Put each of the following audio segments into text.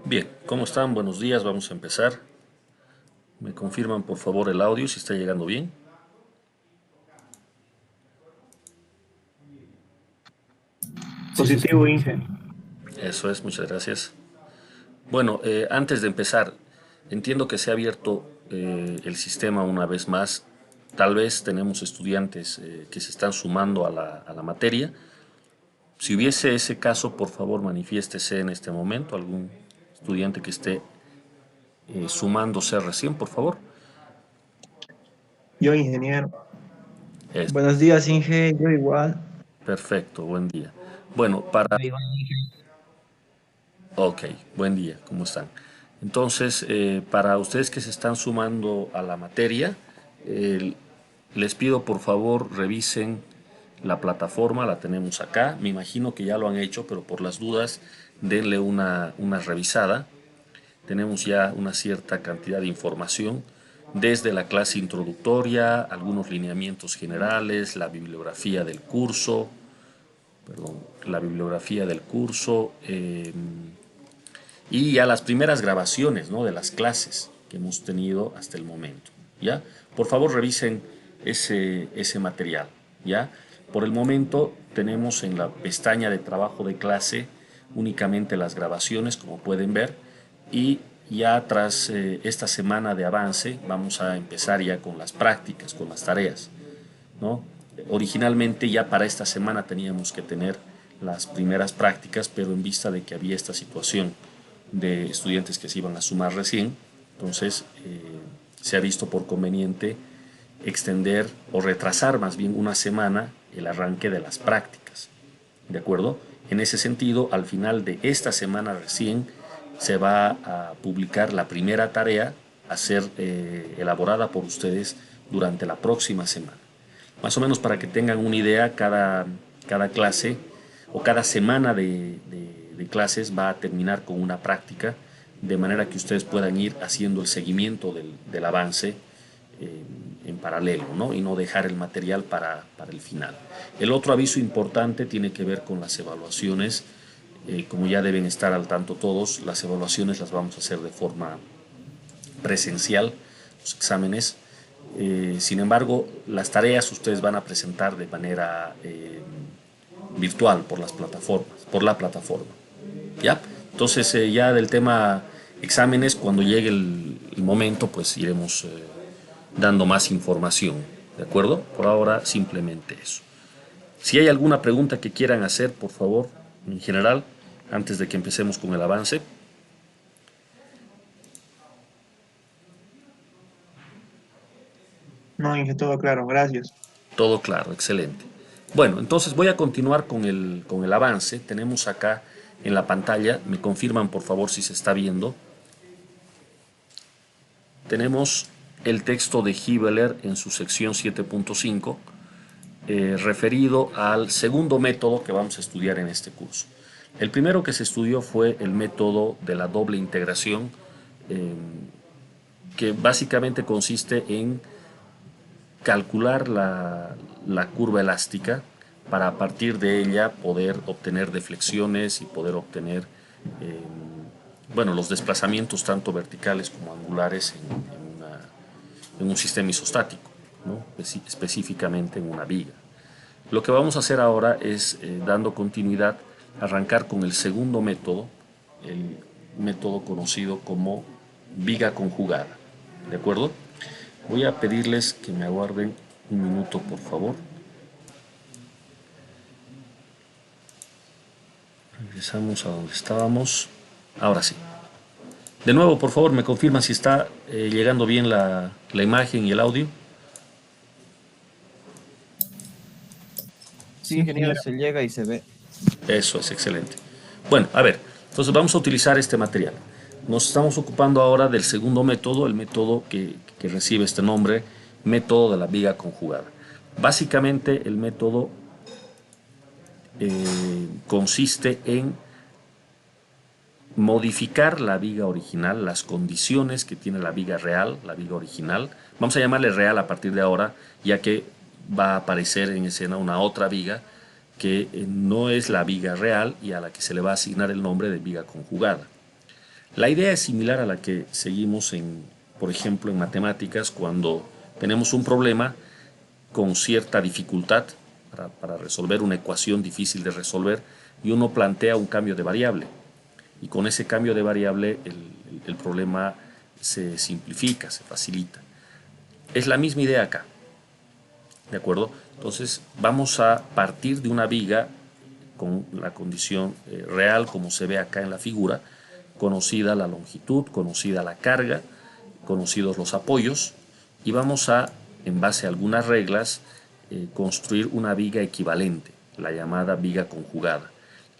Bien, ¿cómo están? Buenos días, vamos a empezar. Me confirman por favor el audio si está llegando bien. Sí se Positivo, escucha. Inge. Eso es, muchas gracias. Bueno, antes de empezar, entiendo que se ha abierto el sistema una vez más. Tal vez tenemos estudiantes que se están sumando a la materia. Si hubiese ese caso, por favor manifiéstese en este momento. Algún estudiante que esté sumándose recién, por favor. Yo, ingeniero. Es Buenos días, Inge. Yo igual. perfecto, buen día. Bueno, para... Yo igual, Inge. Ok, buen día, ¿cómo están? Entonces, para ustedes que se están sumando a la materia, eh, les pido por favor revisen la plataforma, la tenemos acá. Me imagino que ya lo han hecho, pero por las dudas, denle una revisada. Tenemos ya una cierta cantidad de información, desde la clase introductoria, algunos lineamientos generales, la bibliografía del curso, perdón, la bibliografía del curso. Y ya las primeras grabaciones, ¿no?, de las clases que hemos tenido hasta el momento. ¿Ya? Por favor revisen ese material. ¿Ya? Por el momento tenemos en la pestaña de trabajo de clase únicamente las grabaciones, como pueden ver, y ya tras esta semana de avance vamos a empezar ya con las prácticas, con las tareas, ¿no? Originalmente ya para esta semana teníamos que tener las primeras prácticas, pero en vista de que había esta situación de estudiantes que se iban a sumar recién, entonces se ha visto por conveniente extender o retrasar más bien una semana el arranque de las prácticas. ¿De acuerdo? En ese sentido, al final de esta semana recién se va a publicar la primera tarea a ser elaborada por ustedes durante la próxima semana. Más o menos para que tengan una idea, cada clase o cada semana de clases va a terminar con una práctica, de manera que ustedes puedan ir haciendo el seguimiento del avance en paralelo, ¿no? Y no dejar el material para el final. El otro aviso importante tiene que ver con las evaluaciones. Como ya deben estar al tanto todos, las evaluaciones las vamos a hacer de forma presencial, los exámenes. Sin embargo, las tareas ustedes van a presentar de manera virtual por las plataformas, por la plataforma. ¿Ya? Entonces, ya del tema exámenes, cuando llegue el momento, pues iremos dando más información. ¿De acuerdo? Por ahora, simplemente eso. Si hay alguna pregunta que quieran hacer, por favor, en general, antes de que empecemos con el avance. No, Inge, todo claro, gracias. Todo claro, excelente. Bueno, entonces voy a continuar con el avance. Tenemos acá en la pantalla, me confirman por favor si se está viendo. Tenemos el texto de Hibeler en su sección 7.5, referido al segundo método que vamos a estudiar en este curso. El primero que se estudió fue el método de la doble integración, eh, que básicamente consiste en calcular la curva elástica para a partir de ella poder obtener deflexiones y poder obtener eh, bueno, los desplazamientos tanto verticales como angulares en un sistema isostático, ¿no? Específicamente en una viga. Lo que vamos a hacer ahora es, dando continuidad, arrancar con el segundo método, el método conocido como viga conjugada. ¿De acuerdo? Voy a pedirles que me aguarden un minuto, por favor. Regresamos a donde estábamos. Ahora sí. De nuevo, por favor, me confirman si está llegando bien la imagen y el audio. Sí, Sí, ingeniero, ingeniero. se llega y se ve. Eso es excelente. Bueno, a ver, entonces vamos a utilizar este material. Nos estamos ocupando ahora del segundo método, el método que recibe este nombre, método de la viga conjugada. Básicamente el método consiste en modificar la viga original, las condiciones que tiene la viga real, la viga original. Vamos a llamarle real a partir de ahora, ya que va a aparecer en escena una otra viga que no es la viga real y a la que se le va a asignar el nombre de viga conjugada. La idea es similar a la que seguimos por ejemplo, en matemáticas, cuando tenemos un problema con cierta dificultad para resolver una ecuación difícil de resolver y uno plantea un cambio de variable. Y con ese cambio de variable el problema se simplifica, se facilita. Es la misma idea acá, ¿de acuerdo? Entonces vamos a partir de una viga con la condición real como se ve acá en la figura, conocida la longitud, conocida la carga, conocidos los apoyos, y vamos a, en base a algunas reglas, construir una viga equivalente, la llamada viga conjugada.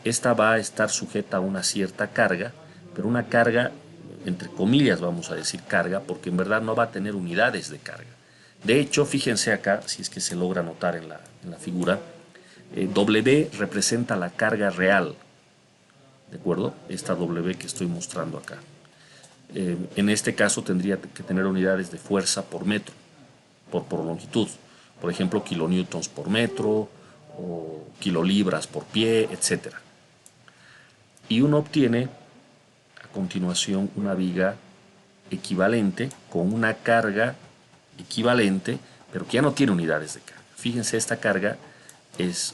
Esta va a estar sujeta a una cierta carga, pero una carga, entre comillas vamos a decir carga, porque en verdad no va a tener unidades de carga. De hecho, fíjense acá, si es que se logra notar en la figura, W representa la carga real, ¿de acuerdo? Esta W que estoy mostrando acá. En este caso tendría que tener unidades de fuerza por metro, por longitud. Por ejemplo, kilonewtons por metro, o kilolibras por pie, etc. Y uno obtiene a continuación una viga equivalente con una carga equivalente, pero que ya no tiene unidades de carga. Fíjense, esta carga es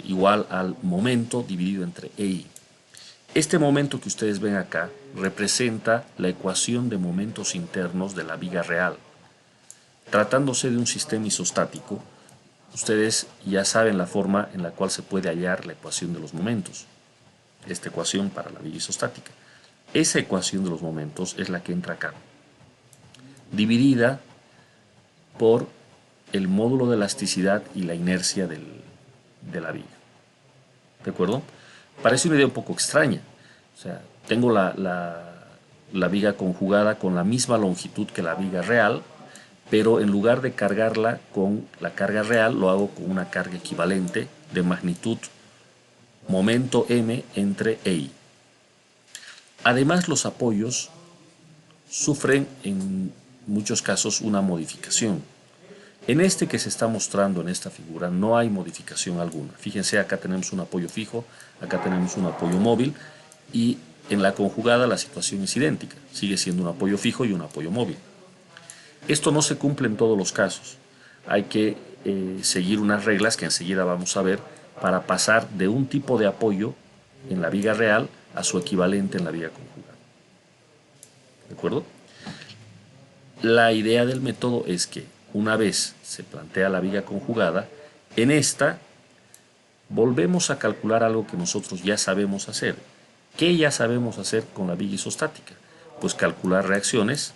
igual al momento dividido entre EI. Este momento que ustedes ven acá representa la ecuación de momentos internos de la viga real. Tratándose de un sistema isostático, ustedes ya saben la forma en la cual se puede hallar la ecuación de los momentos. Esta ecuación para la viga isostática. Esa ecuación de los momentos es la que entra acá, dividida por el módulo de elasticidad y la inercia de la viga. ¿De acuerdo? Parece una idea un poco extraña. O sea, tengo la viga conjugada con la misma longitud que la viga real, pero en lugar de cargarla con la carga real, lo hago con una carga equivalente de magnitud momento m entre EI. Además, los apoyos sufren en muchos casos una modificación. En este que se está mostrando en esta figura no hay modificación alguna. Fíjense, acá tenemos un apoyo fijo, acá tenemos un apoyo móvil, y en la conjugada la situación es idéntica. Sigue siendo un apoyo fijo y un apoyo móvil. Esto no se cumple en todos los casos. Hay que seguir unas reglas que enseguida vamos a ver para pasar de un tipo de apoyo en la viga real a su equivalente en la viga conjugada. ¿De acuerdo? La idea del método es que una vez se plantea la viga conjugada, en esta volvemos a calcular algo que nosotros ya sabemos hacer. ¿Qué ya sabemos hacer con la viga isostática? Pues calcular reacciones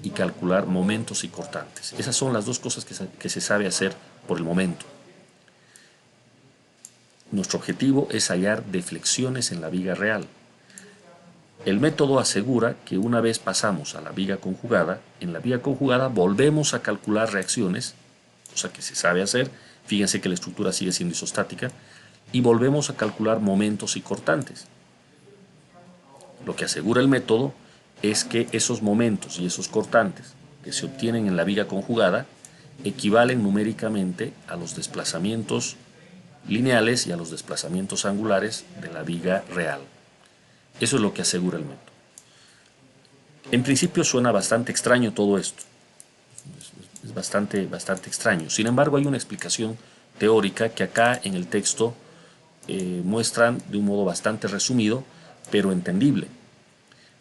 y calcular momentos y cortantes. Esas son las dos cosas que se sabe hacer por el momento. Nuestro objetivo es hallar deflexiones en la viga real. El método asegura que una vez pasamos a la viga conjugada, en la viga conjugada volvemos a calcular reacciones, cosa que se sabe hacer. Fíjense que la estructura sigue siendo isostática, y volvemos a calcular momentos y cortantes. Lo que asegura el método es que esos momentos y esos cortantes que se obtienen en la viga conjugada equivalen numéricamente a los desplazamientos lineales y a los desplazamientos angulares de la viga real. Eso es lo que asegura el método. En principio suena bastante extraño todo esto. Es bastante extraño. Sin embargo, hay una explicación teórica que acá en el texto muestran de un modo bastante resumido, pero entendible.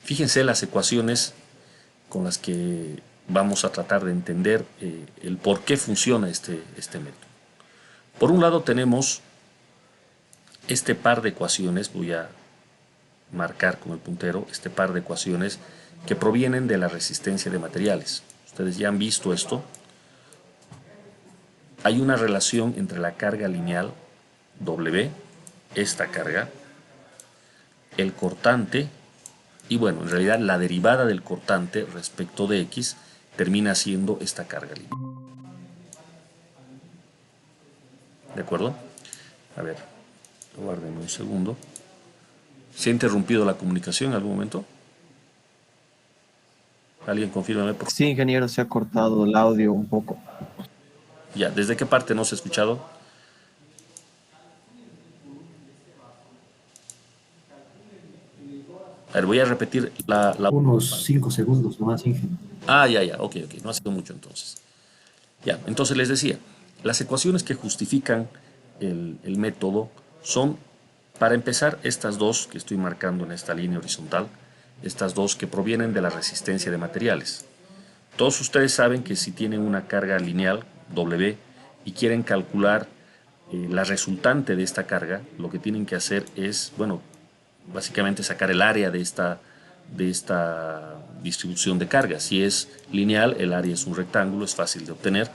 Fíjense las ecuaciones con las que vamos a tratar de entender el por qué funciona este método. Por un lado tenemos este par de ecuaciones, voy a marcar con el puntero este par de ecuaciones que provienen de la resistencia de materiales. Ustedes ya han visto esto. Hay una relación entre la carga lineal W, esta carga, el cortante, y bueno, en realidad la derivada del cortante respecto de X termina siendo esta carga lineal. ¿De acuerdo? A ver, guárdenme un segundo. ¿Se ha interrumpido la comunicación en algún momento? ¿Alguien confírmame? Sí, ingeniero, se ha cortado el audio un poco. Ya, ¿desde qué parte no se ha escuchado? ver, voy a repetir la... Unos 5 segundos nomás, Inge. Ah, ya, ok, no ha sido mucho entonces. Ya, entonces les decía, las ecuaciones que justifican el método son, para empezar, estas dos que estoy marcando en esta línea horizontal, estas dos que provienen de la resistencia de materiales. Todos ustedes saben que si tienen una carga lineal, W, y quieren calcular la resultante de esta carga, lo que tienen que hacer es, bueno, básicamente sacar el área de esta distribución de carga. Si es lineal, el área es un rectángulo, es fácil de obtener.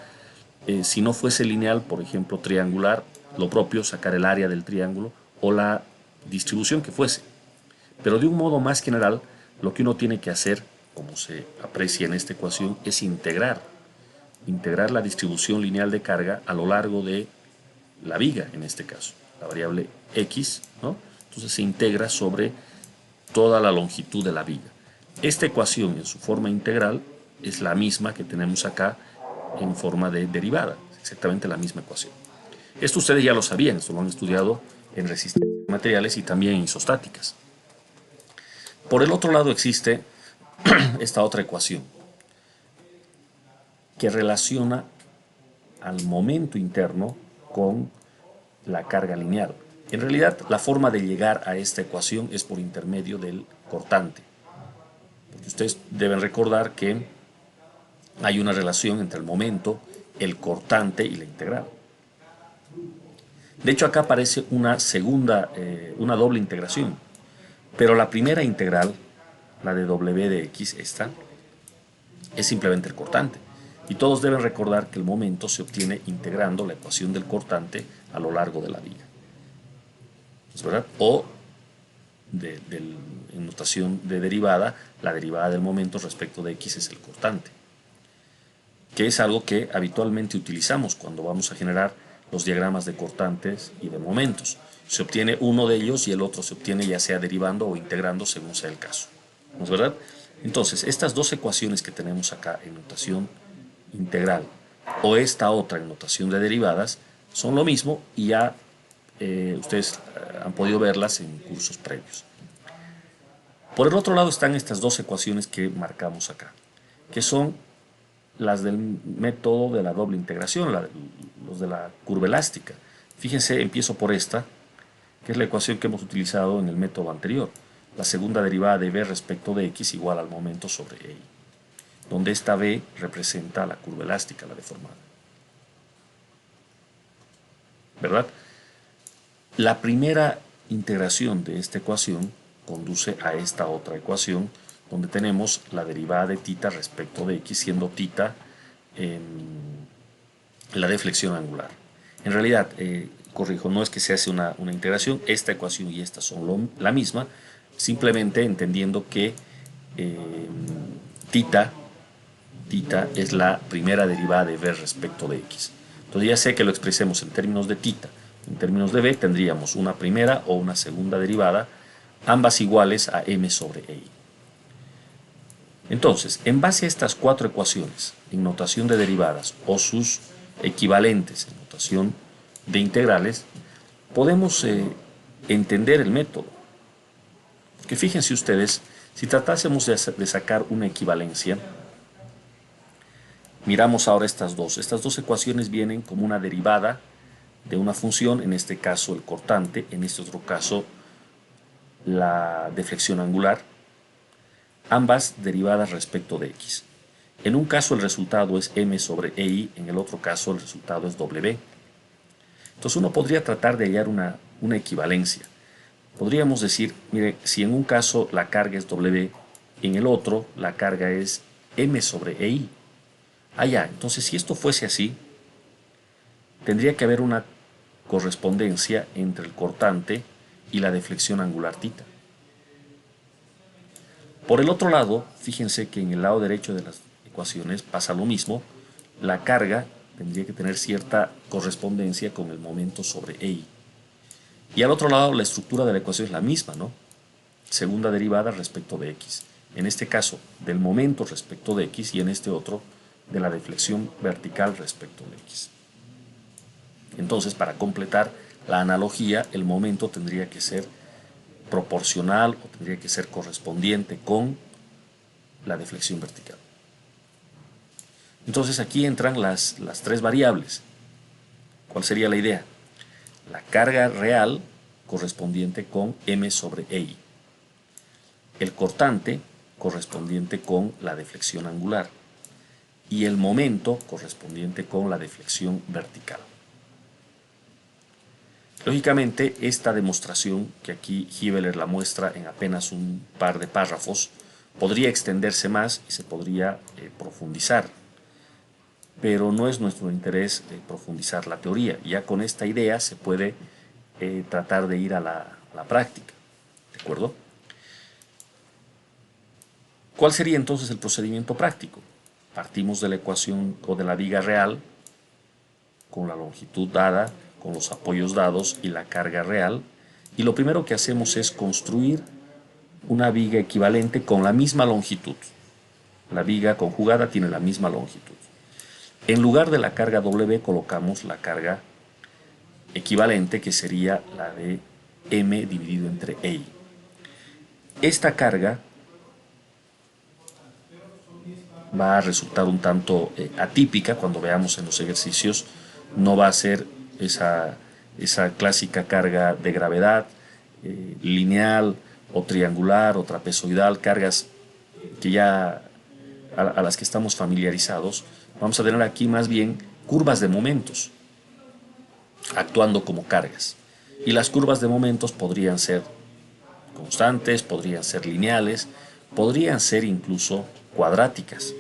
Si no fuese lineal, por ejemplo, triangular, lo propio, sacar el área del triángulo o la distribución que fuese. Pero de un modo más general, lo que uno tiene que hacer, como se aprecia en esta ecuación, es integrar la distribución lineal de carga a lo largo de la viga, en este caso, la variable x, ¿no? Entonces se integra sobre toda la longitud de la viga. Esta ecuación en su forma integral es la misma que tenemos acá en forma de derivada, exactamente la misma ecuación. Esto ustedes ya lo sabían, esto lo han estudiado en resistencia de materiales y también en isostáticas. Por el otro lado existe esta otra ecuación que relaciona al momento interno con la carga lineal. En realidad, la forma de llegar a esta ecuación es por intermedio del cortante. Porque ustedes deben recordar que hay una relación entre el momento, el cortante y la integral. De hecho, acá aparece una doble integración. Pero la primera integral, la de W de X, esta, es simplemente el cortante. Y todos deben recordar que el momento se obtiene integrando la ecuación del cortante a lo largo de la viga. ¿Es verdad? O en notación de derivada, la derivada del momento respecto de X es el cortante, que es algo que habitualmente utilizamos cuando vamos a generar los diagramas de cortantes y de momentos. Se obtiene uno de ellos y el otro se obtiene ya sea derivando o integrando según sea el caso. ¿No es verdad? Entonces, estas dos ecuaciones que tenemos acá en notación integral o esta otra en notación de derivadas son lo mismo y ya ustedes han podido verlas en cursos previos. Por el otro lado están estas dos ecuaciones que marcamos acá, que son las del método de la doble integración, los de la curva elástica. Fíjense, empiezo por esta, que es la ecuación que hemos utilizado en el método anterior. La segunda derivada de b respecto de x igual al momento sobre y, donde esta b representa la curva elástica, la deformada. ¿Verdad? La primera integración de esta ecuación conduce a esta otra ecuación, donde tenemos la derivada de θ respecto de x, siendo θ la deflexión angular. En realidad, corrijo, no es que se hace una integración, esta ecuación y esta son la misma, simplemente entendiendo que θ es la primera derivada de b respecto de x. Entonces ya sé que lo expresemos en términos de θ. En términos de b tendríamos una primera o una segunda derivada, ambas iguales a m sobre i. Entonces, en base a estas cuatro ecuaciones en notación de derivadas o sus equivalentes en notación de integrales, podemos entender el método. Que fíjense ustedes, si tratásemos de sacar una equivalencia, miramos ahora estas dos. Estas dos ecuaciones vienen como una derivada de una función, en este caso el cortante, en este otro caso la deflexión angular, ambas derivadas respecto de x. En un caso el resultado es m sobre i, en el otro caso el resultado es w. Entonces uno podría tratar de hallar una equivalencia. Podríamos decir, mire, si en un caso la carga es w, en el otro la carga es m sobre i. Entonces si esto fuese así, tendría que haber una correspondencia entre el cortante y la deflexión angular θ. Por el otro lado, fíjense que en el lado derecho de las ecuaciones pasa lo mismo. La carga tendría que tener cierta correspondencia con el momento sobre i. Y al otro lado la estructura de la ecuación es la misma, ¿no? Segunda derivada respecto de x. En este caso, del momento respecto de x y en este otro, de la deflexión vertical respecto de x. Entonces, para completar la analogía, el momento tendría que ser proporcional o tendría que ser correspondiente con la deflexión vertical. Entonces aquí entran las tres variables. ¿Cuál sería la idea? La carga real correspondiente con M sobre EI. El cortante correspondiente con la deflexión angular. Y el momento correspondiente con la deflexión vertical. Lógicamente, esta demostración, que aquí Hibeler la muestra en apenas un par de párrafos, podría extenderse más y se podría profundizar. Pero no es nuestro interés profundizar la teoría. Ya con esta idea se puede tratar de ir a la práctica. ¿De acuerdo? ¿Cuál sería entonces el procedimiento práctico? Partimos de la ecuación o de la viga real con la longitud dada, con los apoyos dados y la carga real. Y lo primero que hacemos es construir una viga equivalente con la misma longitud. La viga conjugada tiene la misma longitud. En lugar de la carga W colocamos la carga equivalente, que sería la de M dividido entre EI. Esta carga va a resultar un tanto atípica cuando veamos en los ejercicios. No va a ser esa clásica carga de gravedad lineal o triangular o trapezoidal, cargas que ya a las que estamos familiarizados. Vamos a tener aquí más bien curvas de momentos actuando como cargas. Y las curvas de momentos podrían ser constantes, podrían ser lineales, podrían ser incluso cuadráticas.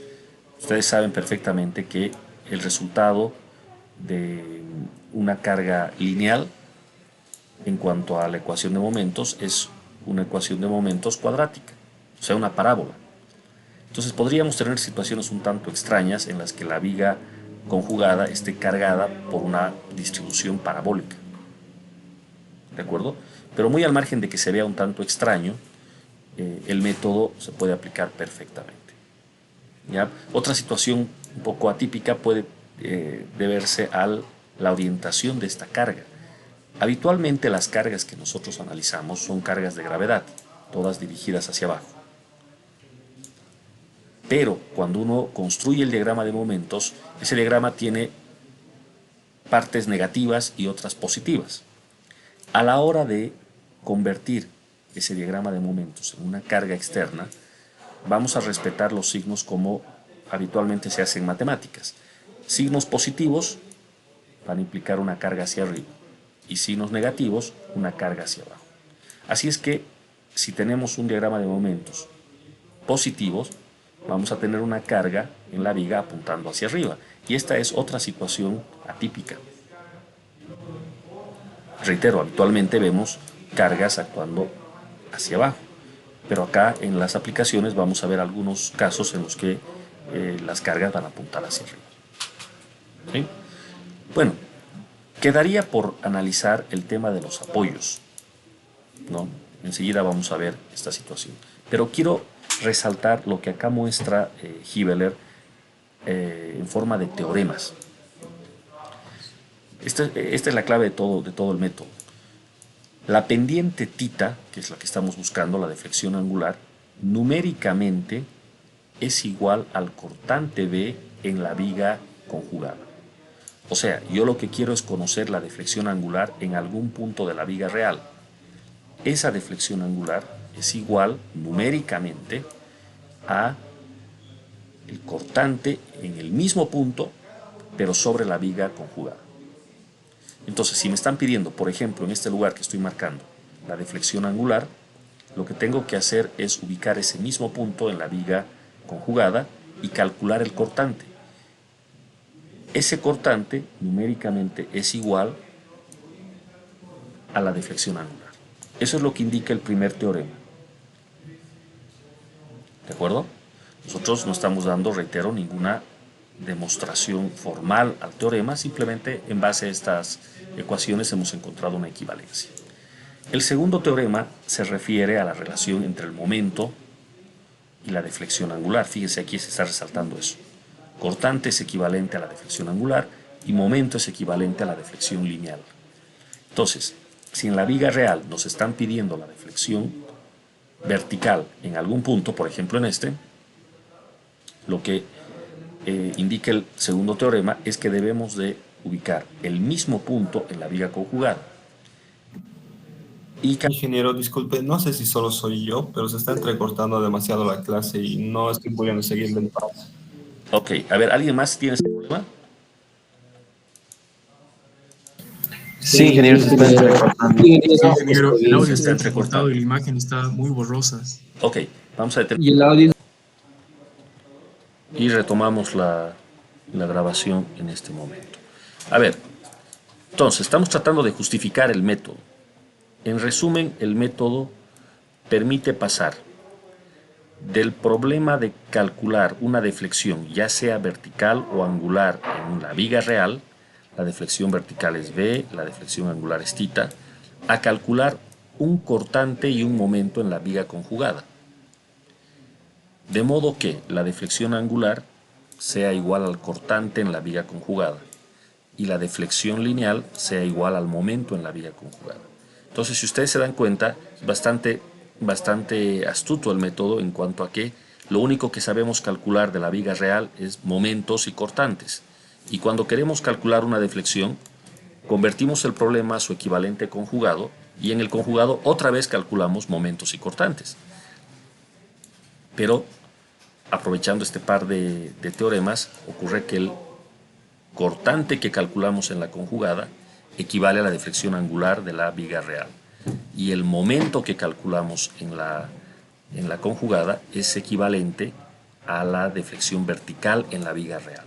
Ustedes saben perfectamente que el resultado de una carga lineal en cuanto a la ecuación de momentos es una ecuación de momentos cuadrática, o sea, una parábola. Entonces podríamos tener situaciones un tanto extrañas en las que la viga conjugada esté cargada por una distribución parabólica. ¿De acuerdo? Pero muy al margen de que se vea un tanto extraño, el método se puede aplicar perfectamente. ¿Ya? Otra situación un poco atípica puede deberse a la orientación de esta carga. Habitualmente las cargas que nosotros analizamos son cargas de gravedad, todas dirigidas hacia abajo. Pero cuando uno construye el diagrama de momentos, ese diagrama tiene partes negativas y otras positivas. A la hora de convertir ese diagrama de momentos en una carga externa, vamos a respetar los signos como habitualmente se hace en matemáticas. Signos positivos van a implicar una carga hacia arriba y signos negativos una carga hacia abajo. Así es que si tenemos un diagrama de momentos positivos, vamos a tener una carga en la viga apuntando hacia arriba. Y esta es otra situación atípica. Reitero, habitualmente vemos cargas actuando hacia abajo. Pero acá en las aplicaciones vamos a ver algunos casos en los que las cargas van a apuntar hacia arriba. ¿Sí? Bueno, quedaría por analizar el tema de los apoyos, ¿no? Enseguida vamos a ver esta situación. Pero quiero resaltar lo que acá muestra Hibeler en forma de teoremas. Esta es la clave de todo el método. La pendiente θ, que es la que estamos buscando, la deflexión angular, numéricamente es igual al cortante B en la viga conjugada. O sea, yo lo que quiero es conocer la deflexión angular en algún punto de la viga real. Esa deflexión angular es igual numéricamente a el cortante en el mismo punto, pero sobre la viga conjugada. Entonces, si me están pidiendo, por ejemplo, en este lugar que estoy marcando, la deflexión angular, lo que tengo que hacer es ubicar ese mismo punto en la viga conjugada y calcular el cortante. Ese cortante numéricamente es igual a la deflexión angular. Eso es lo que indica el primer teorema. ¿De acuerdo? Nosotros no estamos dando, reitero, ninguna demostración formal al teorema, simplemente en base a estas ecuaciones hemos encontrado una equivalencia. El segundo teorema se refiere a la relación entre el momento y la deflexión angular. Fíjense, aquí se está resaltando eso. Cortante es equivalente a la deflexión angular y momento es equivalente a la deflexión lineal. Entonces, Si en la viga real nos están pidiendo la deflexión vertical en algún punto, por ejemplo en este, lo que indica el segundo teorema es que debemos de ubicar el mismo punto en la viga conjugada. Y Ingeniero, disculpe, no sé si solo soy yo, pero se está entrecortando demasiado la clase y no estoy pudiendo seguirle el paso. ok, a ver, ¿alguien más tiene ese problema? Sí, ingeniero, se está entrecortando. Sí, ingeniero, el audio Se está está entrecortado entrecortando. y la imagen está muy borrosa. Ok, vamos a detener Y el audio... y retomamos la grabación en este momento. A ver, entonces, estamos tratando de justificar el método. En resumen, el método permite pasar del problema de calcular una deflexión, ya sea vertical o angular, en la viga real, la deflexión vertical es V, la deflexión angular es θ, a calcular un cortante y un momento en la viga conjugada. De modo que la deflexión angular sea igual al cortante en la viga conjugada y la deflexión lineal sea igual al momento en la viga conjugada. Entonces, si ustedes se dan cuenta, es bastante astuto el método en cuanto a que lo único que sabemos calcular de la viga real es momentos y cortantes. Y cuando queremos calcular una deflexión, convertimos el problema a su equivalente conjugado y en el conjugado otra vez calculamos momentos y cortantes. Pero, aprovechando este par de teoremas, ocurre que el cortante que calculamos en la conjugada equivale a la deflexión angular de la viga real. Y el momento que calculamos en la conjugada es equivalente a la deflexión vertical en la viga real.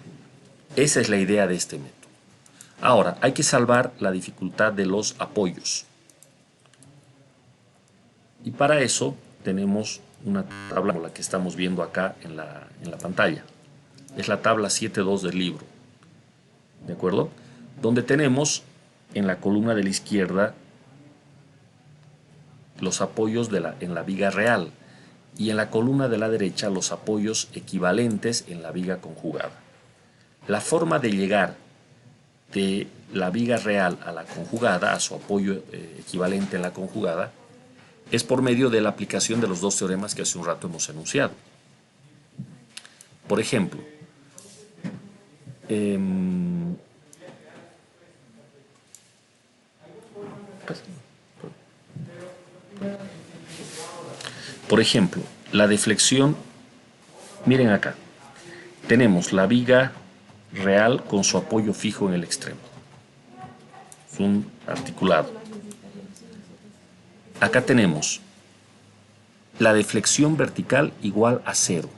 Esa es la idea de este método. Ahora, hay que salvar la dificultad de los apoyos. Y para eso tenemos una tabla como la que estamos viendo acá en la pantalla. Es la tabla 7.2 del libro. ¿De acuerdo? Donde tenemos en la columna de la izquierda los apoyos en la viga real y en la columna de la derecha los apoyos equivalentes en la viga conjugada. La forma de llegar de la viga real a la conjugada, a su apoyo equivalente en la conjugada, es por medio de la aplicación de los dos teoremas que hace un rato hemos enunciado. Por ejemplo, la deflexión, miren acá, tenemos la viga real con su apoyo fijo en el extremo. Es un articulado. Acá tenemos la deflexión vertical igual a 0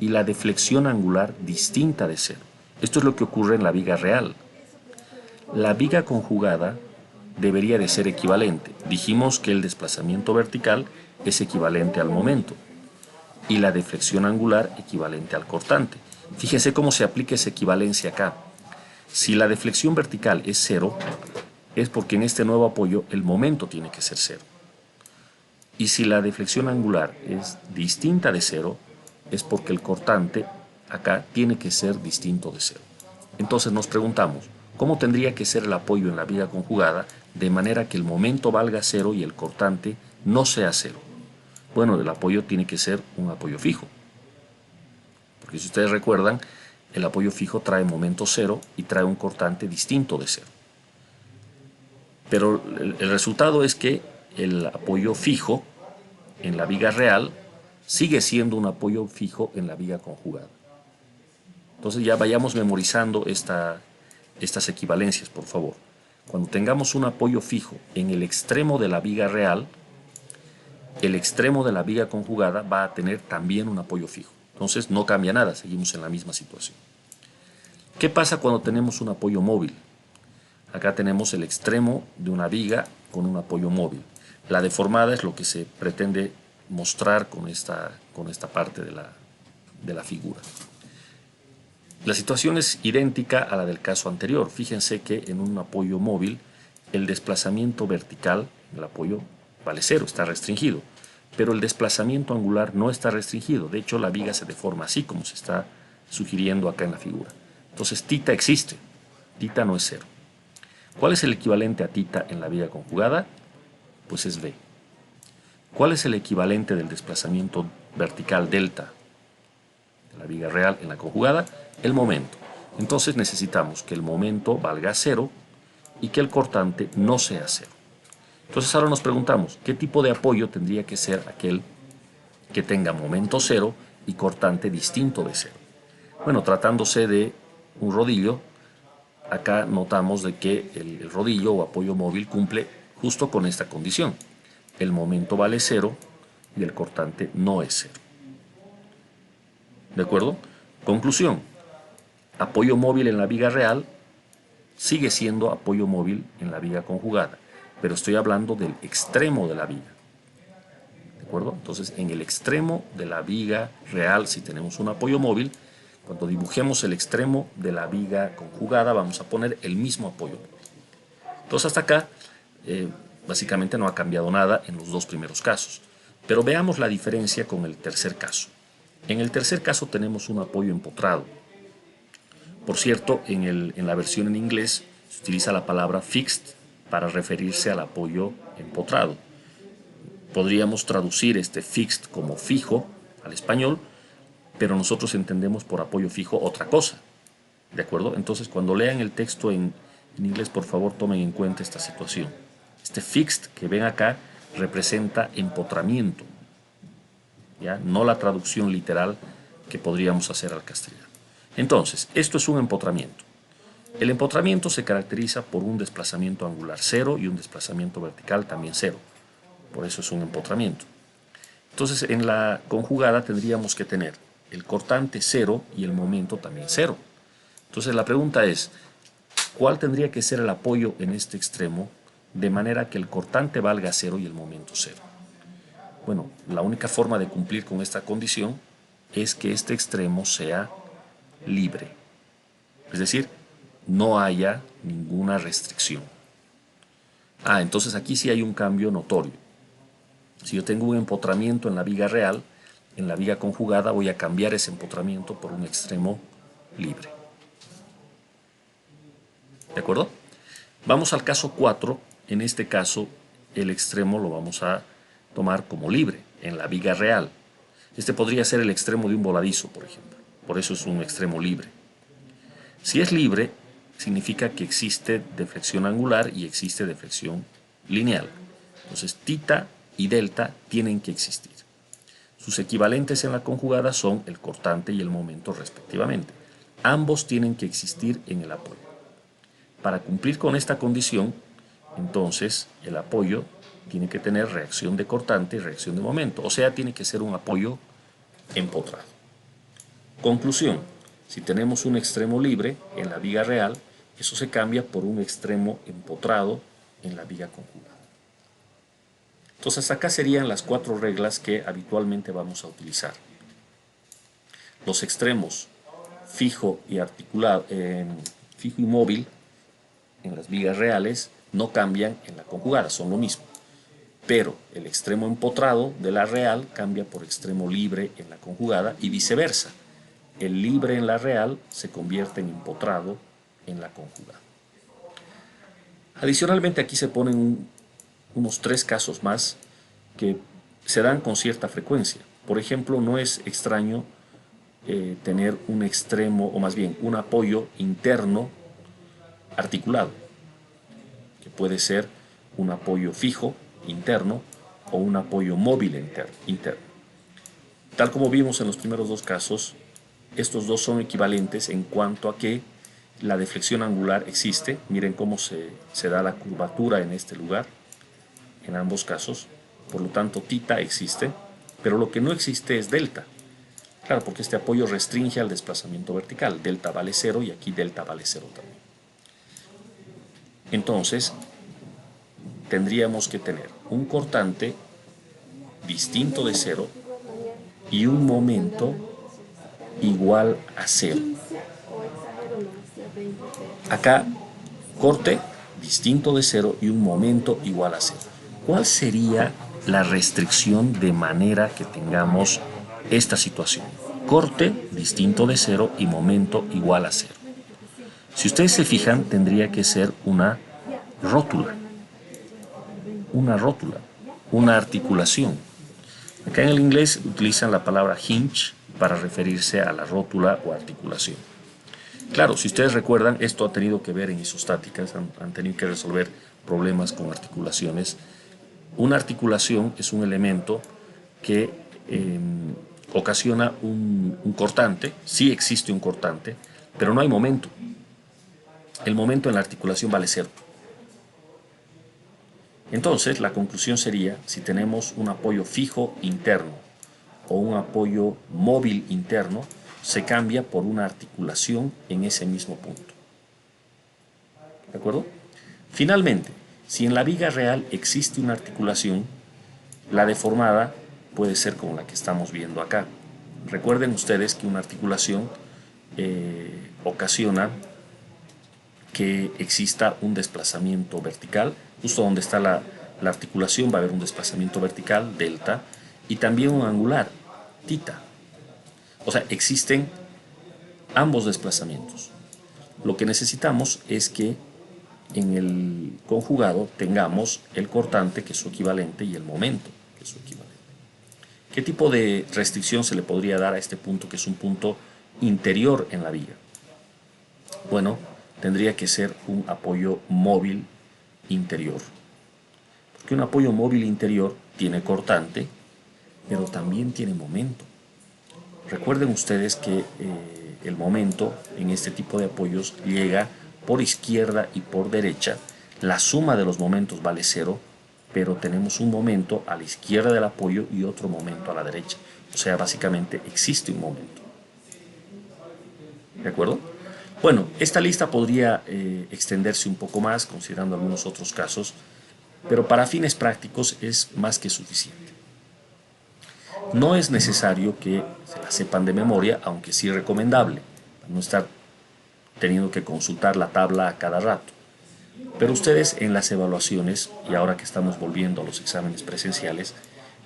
y la deflexión angular distinta de 0. Esto es lo que ocurre en la viga real. La viga conjugada debería de ser equivalente. Dijimos que el desplazamiento vertical es equivalente al momento y la deflexión angular equivalente al cortante. Fíjense cómo se aplica esa equivalencia acá. Si la deflexión vertical es 0, es porque en este nuevo apoyo el momento tiene que ser 0. Y si la deflexión angular es distinta de 0, es porque el cortante acá tiene que ser distinto de 0. Entonces nos preguntamos, ¿cómo tendría que ser el apoyo en la viga conjugada de manera que el momento valga 0 y el cortante no sea 0? Bueno, el apoyo tiene que ser un apoyo fijo. Porque si ustedes recuerdan, el apoyo fijo trae momento 0 y trae un cortante distinto de 0. Pero el resultado es que el apoyo fijo en la viga real sigue siendo un apoyo fijo en la viga conjugada. Entonces ya vayamos memorizando estas equivalencias, por favor. Cuando tengamos un apoyo fijo en el extremo de la viga real, el extremo de la viga conjugada va a tener también un apoyo fijo. Entonces no cambia nada, seguimos en la misma situación. ¿Qué pasa cuando tenemos un apoyo móvil? Acá tenemos el extremo de una viga con un apoyo móvil. La deformada es lo que se pretende mostrar con esta parte de la figura. La situación es idéntica a la del caso anterior. Fíjense que en un apoyo móvil el desplazamiento vertical, el apoyo vale 0, está restringido. Pero el desplazamiento angular no está restringido. De hecho, la viga se deforma así como se está sugiriendo acá en la figura. Entonces, θ existe. Θ no es 0. ¿Cuál es el equivalente a tita en la viga conjugada? Pues es v. ¿Cuál es el equivalente del desplazamiento vertical delta de la viga real en la conjugada? El momento. Entonces necesitamos que el momento valga 0 y que el cortante no sea 0. Entonces ahora nos preguntamos, ¿qué tipo de apoyo tendría que ser aquel que tenga momento 0 y cortante distinto de 0? Bueno, tratándose de un rodillo, acá notamos de que el rodillo o apoyo móvil cumple justo con esta condición. El momento vale 0 y el cortante no es 0. ¿De acuerdo? Conclusión. Apoyo móvil en la viga real sigue siendo apoyo móvil en la viga conjugada, pero estoy hablando del extremo de la viga. ¿De acuerdo? Entonces, en el extremo de la viga real, si tenemos un apoyo móvil, cuando dibujemos el extremo de la viga conjugada, vamos a poner el mismo apoyo móvil. Entonces, hasta acá, básicamente no ha cambiado nada en los dos primeros casos. Pero veamos la diferencia con el tercer caso. En el tercer caso tenemos un apoyo empotrado. Por cierto, en la versión en inglés se utiliza la palabra fixed para referirse al apoyo empotrado. Podríamos traducir este fixed como fijo al español, pero nosotros entendemos por apoyo fijo otra cosa. ¿De acuerdo? Entonces, cuando lean el texto en inglés, por favor, tomen en cuenta esta situación. Este fixed que ven acá representa empotramiento, ¿ya? No la traducción literal que podríamos hacer al castellano. Entonces, esto es un empotramiento. El empotramiento se caracteriza por un desplazamiento angular 0 y un desplazamiento vertical también 0. Por eso es un empotramiento. Entonces, en la conjugada tendríamos que tener el cortante 0 y el momento también 0. Entonces, la pregunta es, ¿cuál tendría que ser el apoyo en este extremo de manera que el cortante valga 0 y el momento 0? Bueno, la única forma de cumplir con esta condición es que este extremo sea libre. Es decir, no haya ninguna restricción. Entonces aquí sí hay un cambio notorio. Si yo tengo un empotramiento en la viga real, en la viga conjugada voy a cambiar ese empotramiento por un extremo libre. ¿De acuerdo? Vamos al caso 4. En este caso, el extremo lo vamos a tomar como libre en la viga real. Este podría ser el extremo de un voladizo, por ejemplo. Por eso es un extremo libre. Si es libre, significa que existe deflexión angular y existe deflexión lineal. Entonces, tita y delta tienen que existir. Sus equivalentes en la conjugada son el cortante y el momento respectivamente. Ambos tienen que existir en el apoyo. Para cumplir con esta condición, entonces, el apoyo tiene que tener reacción de cortante y reacción de momento. O sea, tiene que ser un apoyo empotrado. Conclusión. Si tenemos un extremo libre en la viga real, eso se cambia por un extremo empotrado en la viga conjugada. Entonces, acá serían las 4 reglas que habitualmente vamos a utilizar. Los extremos fijo y articulado, fijo y móvil en las vigas reales no cambian en la conjugada, son lo mismo. Pero el extremo empotrado de la real cambia por extremo libre en la conjugada y viceversa. El libre en la real se convierte en empotrado en la conjugada. Adicionalmente aquí se ponen unos 3 casos más que se dan con cierta frecuencia. Por ejemplo, no es extraño tener un extremo, o más bien un apoyo interno articulado, que puede ser un apoyo fijo interno o un apoyo móvil interno. Tal como vimos en los primeros 2 casos, estos dos son equivalentes en cuanto a que la deflexión angular existe. Miren cómo se da la curvatura en este lugar, en ambos casos. Por lo tanto, tita existe, pero lo que no existe es delta. Claro, porque este apoyo restringe al desplazamiento vertical. Delta vale 0 y aquí delta vale 0 también. Entonces, tendríamos que tener un cortante distinto de 0 y un momento igual a 0. Acá, corte distinto de 0 y un momento igual a 0. ¿Cuál sería la restricción de manera que tengamos esta situación? Corte distinto de 0 y momento igual a 0. Si ustedes se fijan, tendría que ser una rótula, una rótula, una articulación. Acá en el inglés utilizan la palabra hinge para referirse a la rótula o articulación. Claro, si ustedes recuerdan, esto ha tenido que ver en isostáticas, han tenido que resolver problemas con articulaciones. Una articulación es un elemento que ocasiona un cortante, sí existe un cortante, pero no hay momento. El momento en la articulación vale cero. Entonces, la conclusión sería, si tenemos un apoyo fijo interno o un apoyo móvil interno, se cambia por una articulación en ese mismo punto. ¿De acuerdo? Finalmente, si en la viga real existe una articulación, la deformada puede ser como la que estamos viendo acá. Recuerden ustedes que una articulación ocasiona que exista un desplazamiento vertical. Justo donde está la articulación va a haber un desplazamiento vertical, delta, y también un angular, tita. O sea, existen ambos desplazamientos. Lo que necesitamos es que en el conjugado tengamos el cortante, que es su equivalente, y el momento, que es su equivalente. ¿Qué tipo de restricción se le podría dar a este punto, que es un punto interior en la viga? Bueno, tendría que ser un apoyo móvil interior. Porque un apoyo móvil interior tiene cortante, pero también tiene momento. Recuerden ustedes que el momento en este tipo de apoyos llega por izquierda y por derecha. La suma de los momentos vale cero, pero tenemos un momento a la izquierda del apoyo y otro momento a la derecha. O sea, básicamente existe un momento. ¿De acuerdo? Bueno, esta lista podría extenderse un poco más, considerando algunos otros casos, pero para fines prácticos es más que suficiente. No es necesario que se la sepan de memoria, aunque sí es recomendable, para no estar teniendo que consultar la tabla a cada rato. Pero ustedes en las evaluaciones, y ahora que estamos volviendo a los exámenes presenciales,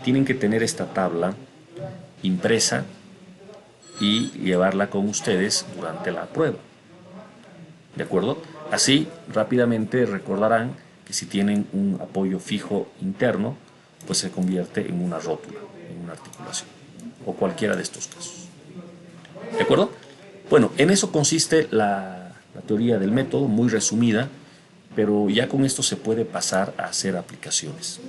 tienen que tener esta tabla impresa y llevarla con ustedes durante la prueba. ¿De acuerdo? Así rápidamente recordarán que si tienen un apoyo fijo interno, pues se convierte en una rótula, en una articulación, o cualquiera de estos casos. ¿De acuerdo? Bueno, en eso consiste la teoría del método, muy resumida, pero ya con esto se puede pasar a hacer aplicaciones.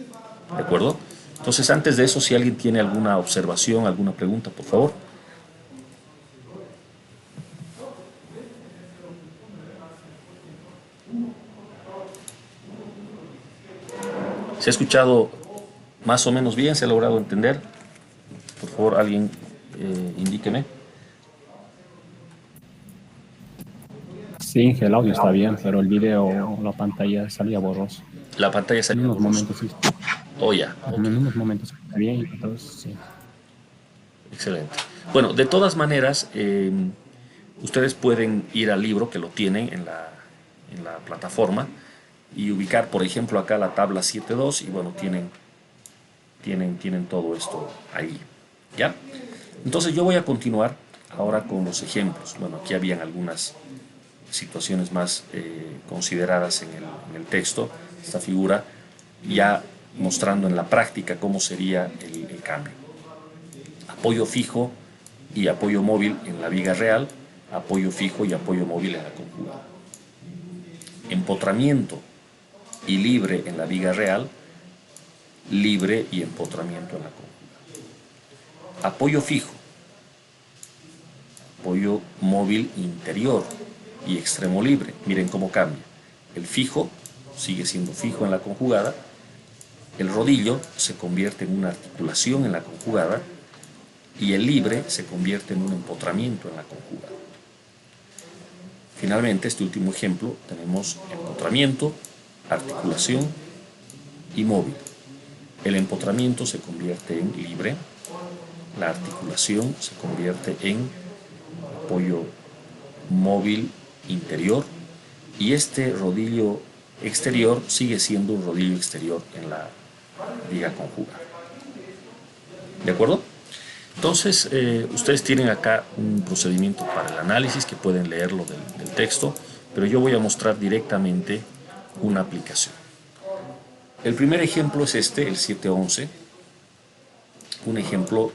¿De acuerdo? Entonces, antes de eso, si alguien tiene alguna observación, alguna pregunta, por favor. ¿Se ha escuchado más o menos bien? ¿Se ha logrado entender? Por favor, alguien indíqueme. Sí, el audio está bien, pero el video, la pantalla salía borroso. La pantalla En salió unos borrosa. momentos sí. Oh, ya. En unos momentos está bien, y otros sí. Excelente. Bueno, de todas maneras, ustedes pueden ir al libro, que lo tienen en la plataforma, y ubicar, por ejemplo, acá la tabla 7.2, y bueno, tienen todo esto ahí. ¿Ya? Entonces yo voy a continuar ahora con los ejemplos. Bueno, aquí habían algunas situaciones más consideradas en el texto, esta figura, ya mostrando en la práctica cómo sería el cambio. Apoyo fijo y apoyo móvil en la viga real, apoyo fijo y apoyo móvil en la conjugada. Empotramiento y libre en la viga real, libre y empotramiento en la conjugada. Apoyo fijo, apoyo móvil interior y extremo libre. Miren cómo cambia. El fijo sigue siendo fijo en la conjugada, el rodillo se convierte en una articulación en la conjugada y el libre se convierte en un empotramiento en la conjugada. Finalmente, este último ejemplo, tenemos empotramiento, articulación y móvil. El empotramiento se convierte en libre, la articulación se convierte en apoyo móvil interior y este rodillo exterior sigue siendo un rodillo exterior en la viga conjugada. ¿De acuerdo? Entonces, ustedes tienen acá un procedimiento para el análisis que pueden leerlo del texto, pero yo voy a mostrar directamente una aplicación. El primer ejemplo es este, el 711, un ejemplo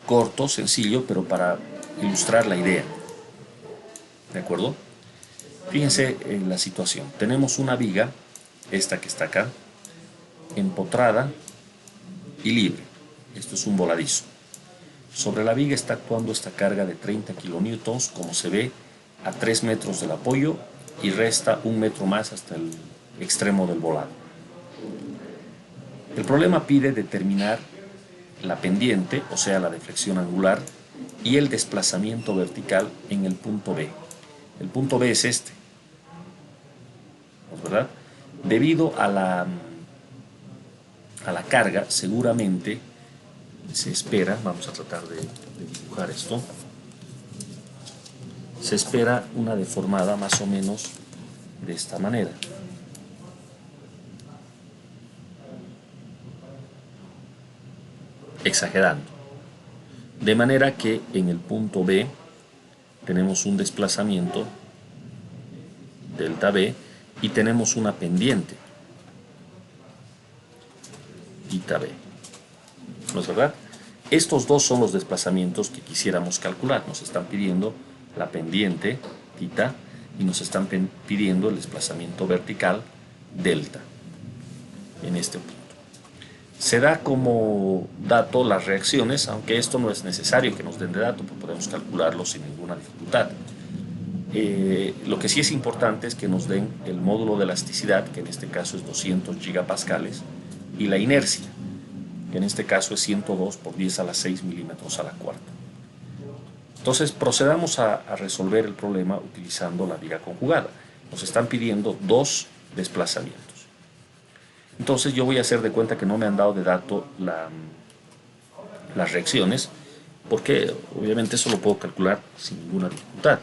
corto, sencillo, pero para ilustrar la idea. ¿De acuerdo? Fíjense en la situación. Tenemos una viga, esta que está acá, empotrada y libre. Esto es un voladizo. Sobre la viga está actuando esta carga de 30 kilonewtons, como se ve, a 3 metros del apoyo y resta 1 metro más hasta el extremo del volado. El problema pide determinar la pendiente, o sea, la deflexión angular, y el desplazamiento vertical en el punto B. El punto B es este, ¿no es verdad? Debido a la carga, seguramente se espera, vamos a tratar de dibujar esto, se espera una deformada más o menos de esta manera. Exagerando. De manera que en el punto B tenemos un desplazamiento, delta B, y tenemos una pendiente, theta B. ¿No es verdad? Estos dos son los desplazamientos que quisiéramos calcular. Nos están pidiendo la pendiente, theta, y nos están pidiendo el desplazamiento vertical, delta, en este punto. Se da como dato las reacciones, aunque esto no es necesario que nos den de dato, pues podemos calcularlo sin ninguna dificultad. Lo que sí es importante es que nos den el módulo de elasticidad, que en este caso es 200 gigapascales, y la inercia, que en este caso es 102 por 10 a la 6 milímetros a la cuarta. Entonces procedamos a resolver el problema utilizando la viga conjugada. Nos están pidiendo dos desplazamientos. Entonces yo voy a hacer de cuenta que no me han dado de dato las reacciones, porque obviamente eso lo puedo calcular sin ninguna dificultad.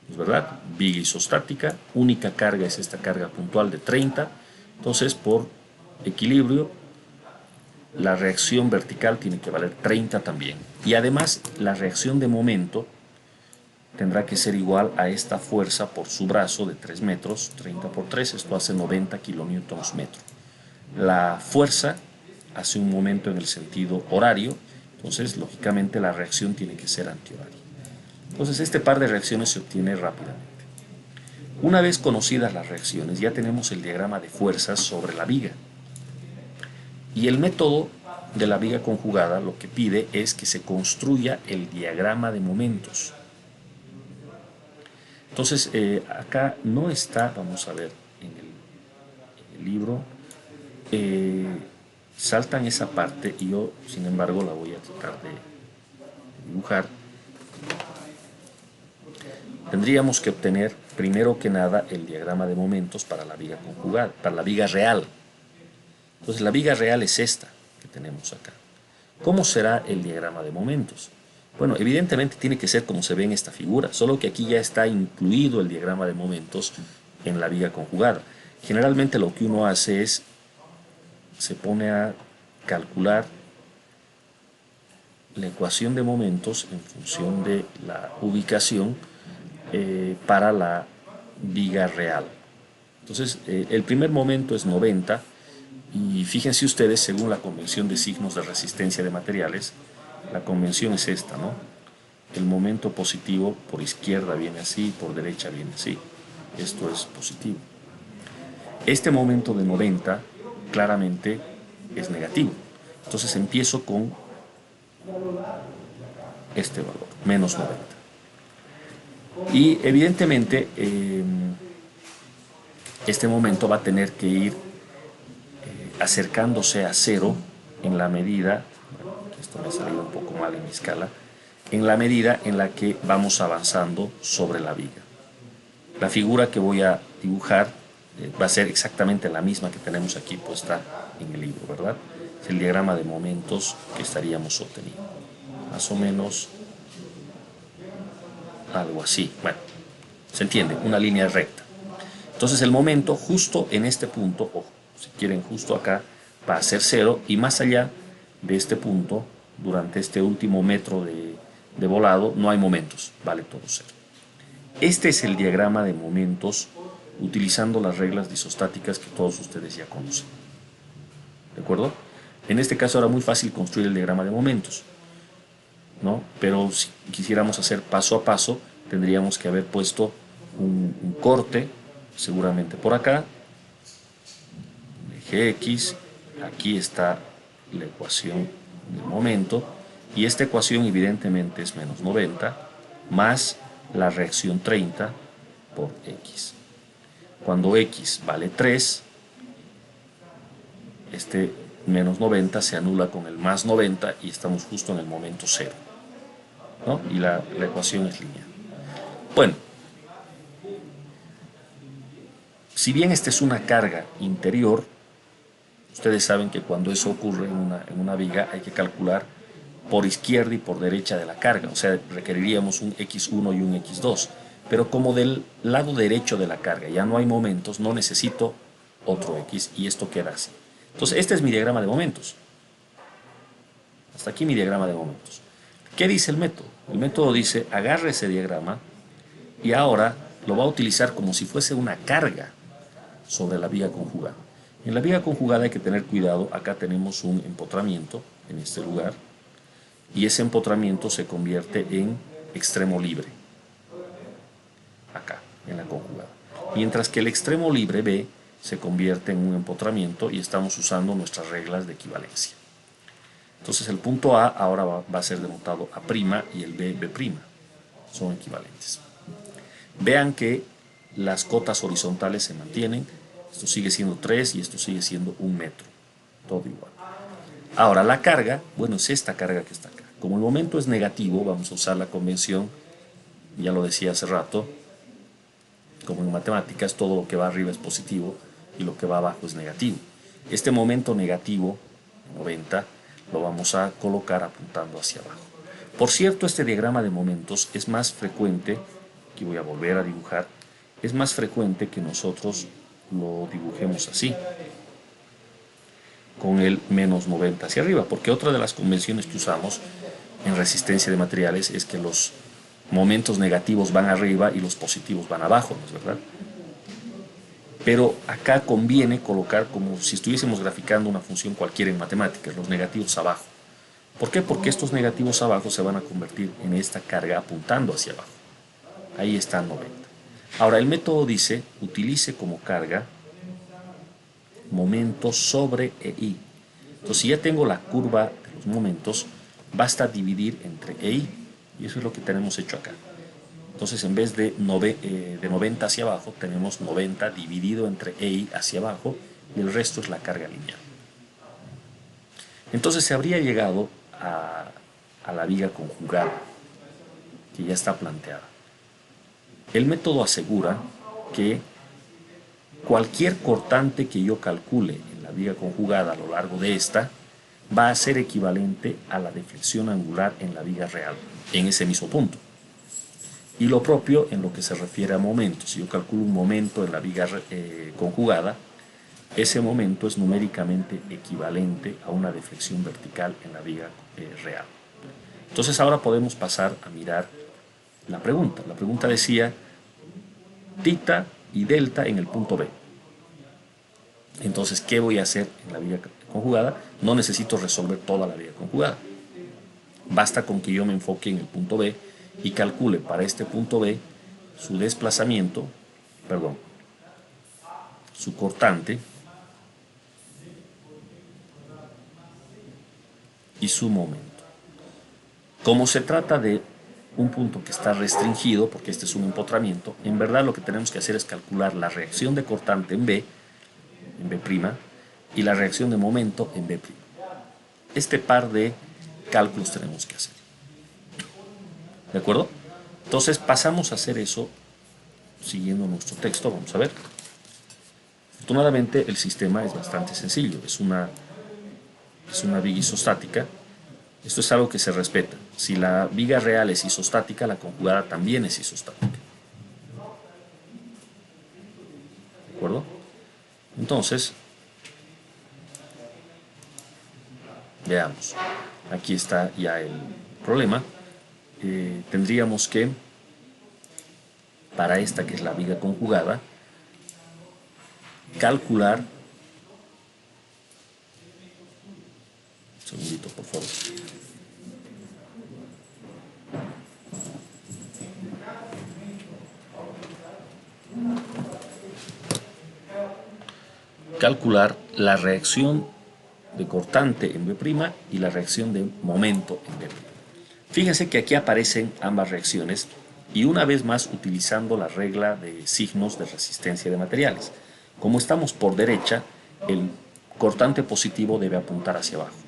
¿Es verdad? Viga isostática, única carga es esta carga puntual de 30, entonces por equilibrio la reacción vertical tiene que valer 30 también. Y además la reacción de momento tendrá que ser igual a esta fuerza por su brazo de 3 metros, 30 por 3, esto hace 90 kilonewtons metro. La fuerza hace un momento en el sentido horario, entonces lógicamente la reacción tiene que ser antihoraria. Entonces este par de reacciones se obtiene rápidamente. Una vez conocidas las reacciones, ya tenemos el diagrama de fuerzas sobre la viga. Y el método de la viga conjugada lo que pide es que se construya el diagrama de momentos. Entonces, acá no está, vamos a ver en el libro, saltan esa parte y yo, sin embargo, la voy a tratar de dibujar. Tendríamos que obtener, primero que nada, el diagrama de momentos para la viga conjugada, para la viga real. Entonces, la viga real es esta que tenemos acá. ¿Cómo será el diagrama de momentos? Bueno, evidentemente tiene que ser como se ve en esta figura, solo que aquí ya está incluido el diagrama de momentos en la viga conjugada. Generalmente lo que uno hace es, se pone a calcular la ecuación de momentos en función de la ubicación para la viga real. Entonces, el primer momento es 90 y fíjense ustedes, según la convención de signos de resistencia de materiales, la convención es esta, ¿no? El momento positivo por izquierda viene así, por derecha viene así. Esto es positivo. Este momento de 90 claramente es negativo. Entonces empiezo con este valor, menos 90. Y evidentemente este momento va a tener que ir acercándose a cero en la medida, esto me ha salido un poco mal en mi escala, en la medida en la que vamos avanzando sobre la viga. La figura que voy a dibujar va a ser exactamente la misma que tenemos aquí puesta en el libro, ¿verdad? Es el diagrama de momentos que estaríamos obteniendo. Más o menos algo así. Bueno, se entiende, una línea recta. Entonces el momento justo en este punto, o si quieren justo acá, va a ser cero y más allá de este punto, durante este último metro de volado, no hay momentos, vale todo cero. Este es el diagrama de momentos utilizando las reglas de isostáticas que todos ustedes ya conocen. ¿De acuerdo? En este caso era muy fácil construir el diagrama de momentos, ¿no? Pero si quisiéramos hacer paso a paso, tendríamos que haber puesto un corte, seguramente por acá, eje X, aquí está la ecuación del momento, y esta ecuación evidentemente es menos 90, más la reacción 30 por X. Cuando X vale 3, este menos 90 se anula con el más 90 y estamos justo en el momento 0, ¿no? Y la ecuación es lineal. Bueno, si bien esta es una carga interior, ustedes saben que cuando eso ocurre en una viga hay que calcular por izquierda y por derecha de la carga, o sea, requeriríamos un X1 y un X2, pero como del lado derecho de la carga ya no hay momentos, no necesito otro X y esto queda así. Entonces, este es mi diagrama de momentos. Hasta aquí mi diagrama de momentos. ¿Qué dice el método? El método dice, agarre ese diagrama y ahora lo va a utilizar como si fuese una carga sobre la viga conjugada. En la viga conjugada hay que tener cuidado, acá tenemos un empotramiento en este lugar y ese empotramiento se convierte en extremo libre, acá, en la conjugada. Mientras que el extremo libre B se convierte en un empotramiento y estamos usando nuestras reglas de equivalencia. Entonces el punto A ahora va a ser denotado A' y el B, B'. Son equivalentes. Vean que las cotas horizontales se mantienen. Esto sigue siendo 3 y esto sigue siendo 1 metro. Todo igual. Ahora la carga, bueno, es esta carga que está acá. Como el momento es negativo, vamos a usar la convención, ya lo decía hace rato, como en matemáticas, todo lo que va arriba es positivo y lo que va abajo es negativo. Este momento negativo, 90, lo vamos a colocar apuntando hacia abajo. Por cierto, este diagrama de momentos es más frecuente, aquí voy a volver a dibujar, es más frecuente que nosotros lo dibujemos así, con el menos 90 hacia arriba, porque otra de las convenciones que usamos en resistencia de materiales es que los momentos negativos van arriba y los positivos van abajo, ¿no es verdad? Pero acá conviene colocar como si estuviésemos graficando una función cualquiera en matemáticas, los negativos abajo. ¿Por qué? Porque estos negativos abajo se van a convertir en esta carga apuntando hacia abajo. Ahí está 90. Ahora, el método dice, utilice como carga momentos sobre EI. Entonces, si ya tengo la curva de los momentos, basta dividir entre EI. Y eso es lo que tenemos hecho acá. Entonces, en vez de 90 hacia abajo, tenemos 90 dividido entre EI hacia abajo y el resto es la carga lineal. Entonces, se habría llegado a la viga conjugada, que ya está planteada. El método asegura que cualquier cortante que yo calcule en la viga conjugada a lo largo de esta va a ser equivalente a la deflexión angular en la viga real, en ese mismo punto. Y lo propio en lo que se refiere a momentos. Si yo calculo un momento en la viga conjugada, ese momento es numéricamente equivalente a una deflexión vertical en la viga real. Entonces ahora podemos pasar a mirar la pregunta. La pregunta decía tita y delta en el punto B. Entonces, ¿qué voy a hacer en la viga conjugada? No necesito resolver toda la viga conjugada. Basta con que yo me enfoque en el punto B y calcule para este punto B su desplazamiento, su cortante y su momento. Como se trata de un punto que está restringido, porque este es un empotramiento, en verdad lo que tenemos que hacer es calcular la reacción de cortante en B' y la reacción de momento en B'. Este par de cálculos tenemos que hacer. ¿De acuerdo? Entonces pasamos a hacer eso siguiendo nuestro texto. Vamos a ver. Afortunadamente el sistema es bastante sencillo. Es una viga isostática. Esto es algo que se respeta. Si la viga real es isostática, la conjugada también es isostática. ¿De acuerdo? Entonces, veamos. Aquí está ya el problema. Tendríamos que para esta que es la viga conjugada, calcular, un segundito por favor, calcular la reacción de cortante en B' y la reacción de momento en B'. Fíjense que aquí aparecen ambas reacciones y una vez más utilizando la regla de signos de resistencia de materiales. Como estamos por derecha, el cortante positivo debe apuntar hacia abajo.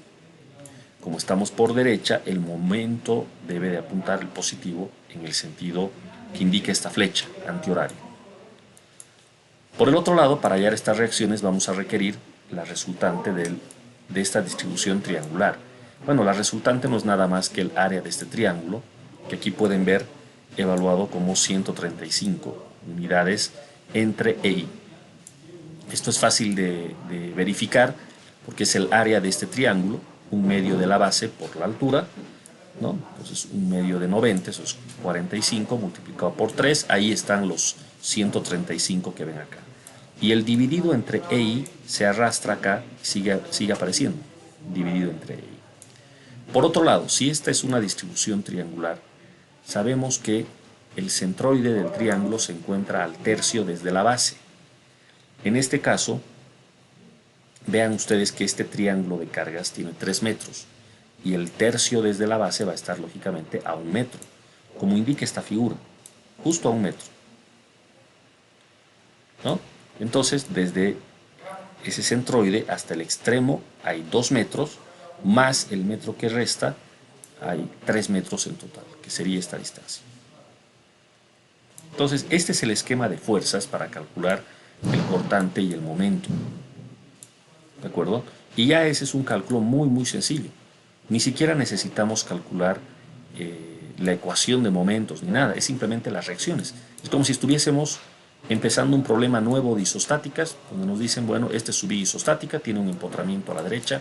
Como estamos por derecha, el momento debe de apuntar el positivo en el sentido que indica esta flecha, antihorario. Por el otro lado, para hallar estas reacciones vamos a requerir la resultante de esta distribución triangular. Bueno, la resultante no es nada más que el área de este triángulo, que aquí pueden ver evaluado como 135 unidades entre E y. Esto es fácil de verificar porque es el área de este triángulo, un medio de la base por la altura, ¿no? Entonces un medio de 90, eso es 45 multiplicado por 3, ahí están los 135 que ven acá. Y el dividido entre E y se arrastra acá, sigue apareciendo, dividido entre E y. Por otro lado, si esta es una distribución triangular, sabemos que el centroide del triángulo se encuentra al tercio desde la base. En este caso, vean ustedes que este triángulo de cargas tiene 3 metros y el tercio desde la base va a estar lógicamente a 1 metro, como indica esta figura, justo a 1 metro, ¿no? Entonces, desde ese centroide hasta el extremo hay 2 metros, más el metro que resta, hay 3 metros en total, que sería esta distancia. Entonces, este es el esquema de fuerzas para calcular el cortante y el momento. ¿De acuerdo? Y ya ese es un cálculo muy sencillo. Ni siquiera necesitamos calcular la ecuación de momentos ni nada, es simplemente las reacciones. Es como si estuviésemos empezando un problema nuevo de isostáticas, donde nos dicen, bueno, este es su vía isostática, tiene un empotramiento a la derecha,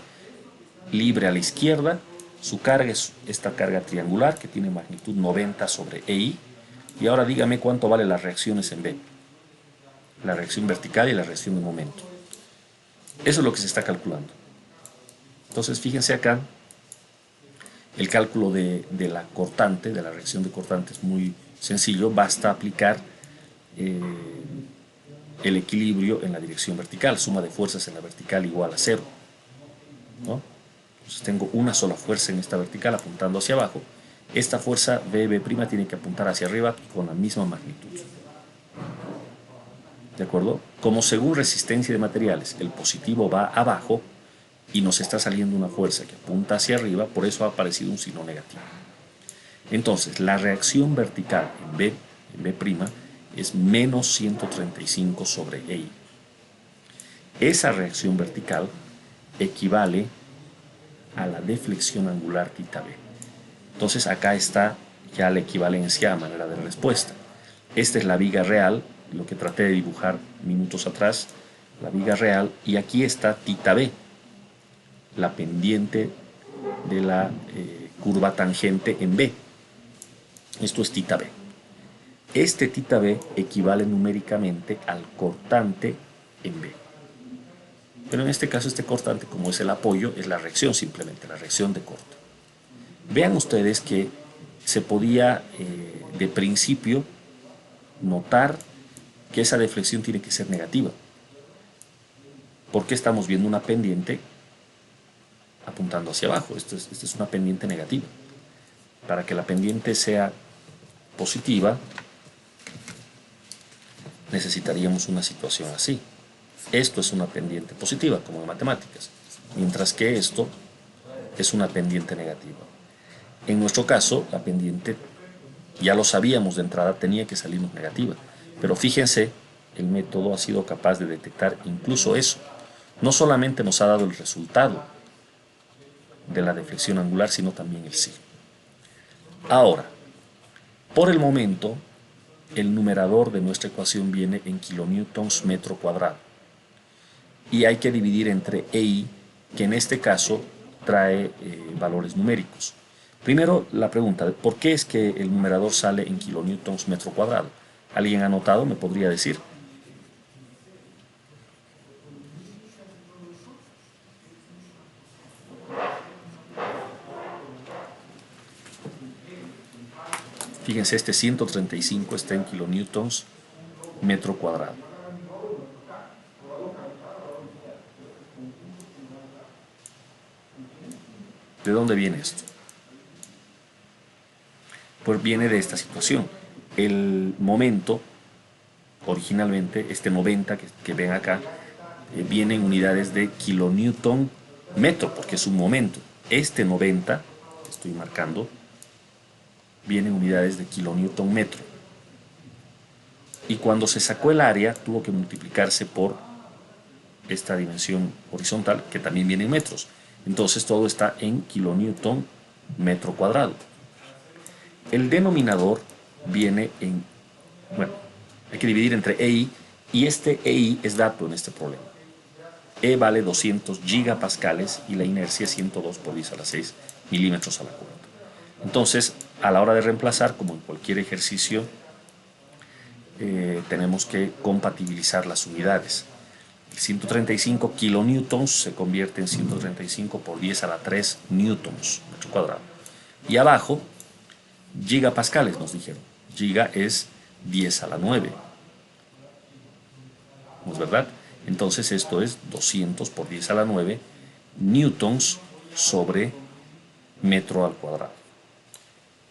libre a la izquierda, su carga es esta carga triangular que tiene magnitud 90 sobre EI, y ahora dígame cuánto vale las reacciones en B, la reacción vertical y la reacción de momento. Eso es lo que se está calculando. Entonces fíjense acá, el cálculo de la cortante, de la reacción de cortante es muy sencillo, basta aplicar el equilibrio en la dirección vertical, suma de fuerzas en la vertical igual a 0, ¿no? Entonces tengo una sola fuerza en esta vertical apuntando hacia abajo, esta fuerza B' tiene que apuntar hacia arriba con la misma magnitud. ¿De acuerdo? Como según resistencia de materiales, el positivo va abajo y nos está saliendo una fuerza que apunta hacia arriba, por eso ha aparecido un signo negativo. Entonces, la reacción vertical en B' es menos 135 sobre EI. Esa reacción vertical equivale a la deflexión angular θB. Entonces, acá está ya la equivalencia a manera de respuesta. Esta es la viga real, lo que traté de dibujar minutos atrás, la viga real, y aquí está θB, la pendiente de la curva tangente en B. Esto es θB. Este θB equivale numéricamente al cortante en B. Pero en este caso este cortante, como es el apoyo, es la reacción simplemente, la reacción de corte. Vean ustedes que se podía de principio notar que esa deflexión tiene que ser negativa, porque estamos viendo una pendiente apuntando hacia abajo. Esta es una pendiente negativa. Para que la pendiente sea positiva, necesitaríamos una situación así. Esto es una pendiente positiva, como en matemáticas, mientras que esto es una pendiente negativa. En nuestro caso, la pendiente, ya lo sabíamos de entrada, tenía que salirnos negativa. Pero fíjense, el método ha sido capaz de detectar incluso eso. No solamente nos ha dado el resultado de la deflexión angular, sino también el signo. Ahora, por el momento, el numerador de nuestra ecuación viene en kilonewtons metro cuadrado. Y hay que dividir entre EI, que en este caso trae valores numéricos. Primero, la pregunta, ¿por qué es que el numerador sale en kilonewtons metro cuadrado? ¿Alguien ha anotado? ¿Me podría decir? Fíjense, este 135 está en kilonewtons metro cuadrado. ¿De dónde viene esto? Pues viene de esta situación. El momento, originalmente, este 90 que ven acá, viene en unidades de kilonewton metro, porque es un momento. Este 90, que estoy marcando, viene en unidades de kilonewton metro. Y cuando se sacó el área, tuvo que multiplicarse por esta dimensión horizontal, que también viene en metros. Entonces todo está en kilonewton metro cuadrado. El denominador viene en, bueno, hay que dividir entre EI, y este EI es dato en este problema. E vale 200 gigapascales y la inercia es 102 por 10 a la 6 milímetros a la cuarta. Entonces, a la hora de reemplazar, como en cualquier ejercicio, tenemos que compatibilizar las unidades. 135 kilonewtons se convierte en 135 por 10 a la 3 newtons metro cuadrado. Y abajo, gigapascales nos dijeron. Giga es 10 a la 9. ¿No es verdad? Entonces esto es 200 por 10 a la 9 newtons sobre metro al cuadrado.